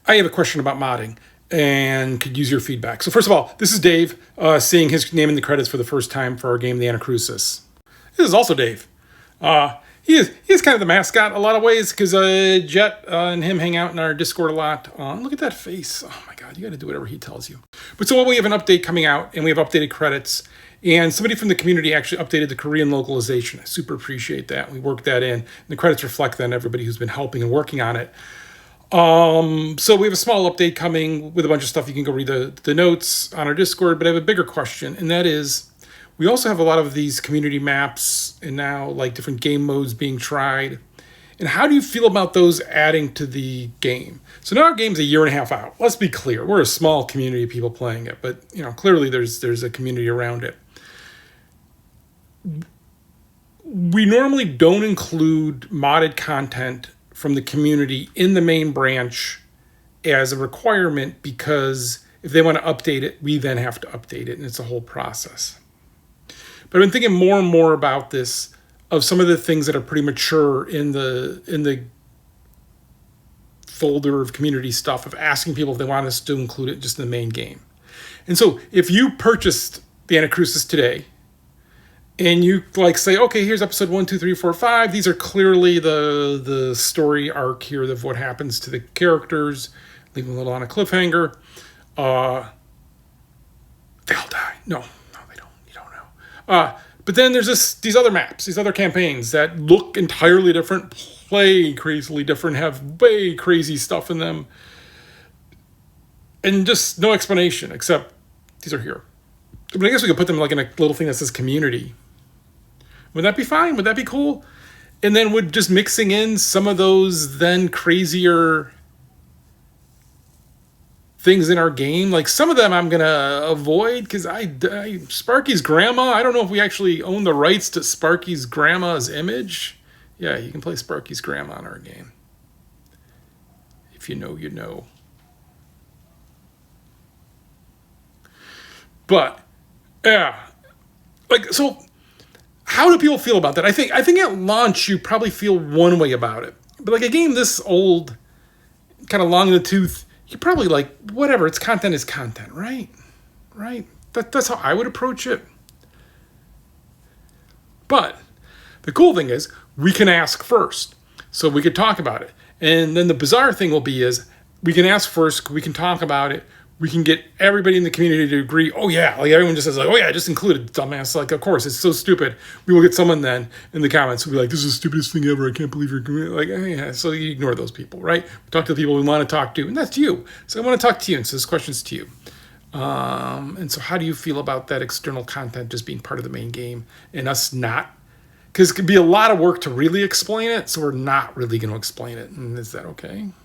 I have a question about modding and could use your feedback. So first of all, this is Dave seeing his name in the credits for the first time for our game, The Anacrusis. This is also Dave. He is kind of the mascot in a lot of ways because Jet and him hang out in our Discord a lot. Look at that face. Oh my God, you got to do whatever he tells you. But so we have an update coming out and we have updated credits. And somebody from the community actually updated the Korean localization. I super appreciate that. We worked that in. And the credits reflect then everybody who's been helping and working on it. So we have a small update coming with a bunch of stuff. You can go read the notes on our Discord, but I have a bigger question, and that is, we also have a lot of these community maps and now like different game modes being tried. And how do you feel about those adding to the game? So now our game's a year and a half out. Let's be clear. We're a small community of people playing it, but clearly there's a community around it. We normally don't include modded content from the community in the main branch as a requirement because if they want to update it, we then have to update it, and it's a whole process. But I've been thinking more and more about this, of some of the things that are pretty mature in the folder of community stuff, of asking people if they want us to include it just in the main game. And so if you purchased the Anacrusis today, and you say, okay, here's episode 1, 2, 3, 4, 5. These are clearly the story arc here of what happens to the characters. Leave them a little on a cliffhanger. They all die. No, they don't. You don't know. But then there's these other maps, these other campaigns that look entirely different, play crazily different, have way crazy stuff in them, and just no explanation except these are here. But I guess we could put them in a little thing that says community. Would that be fine? Would that be cool? And then would just mixing in some of those then crazier things in our game, like some of them I'm going to avoid because Sparky's grandma, I don't know if we actually own the rights to Sparky's grandma's image. Yeah, you can play Sparky's grandma in our game. If you know, you know. But, yeah. So how do people feel about that? I think at launch you probably feel one way about it. But a game this old, kind of long in the tooth, you probably whatever. It's content is content, right? Right? That's how I would approach it. But the cool thing is we can ask first. So we could talk about it. And then the bizarre thing will be is we can ask first, we can talk about it. We can get everybody in the community to agree, oh yeah, everyone just says oh yeah, just include it, dumbass. Of course, it's so stupid. We will get someone then in the comments who'll be like, this is the stupidest thing ever, I can't believe you're doing it. Yeah, so you ignore those people, right? We talk to the people we want to talk to, and that's you. So I want to talk to you, and so this question's to you. And so how do you feel about that external content just being part of the main game and us not? Because it could be a lot of work to really explain it, so we're not really going to explain it. And is that okay?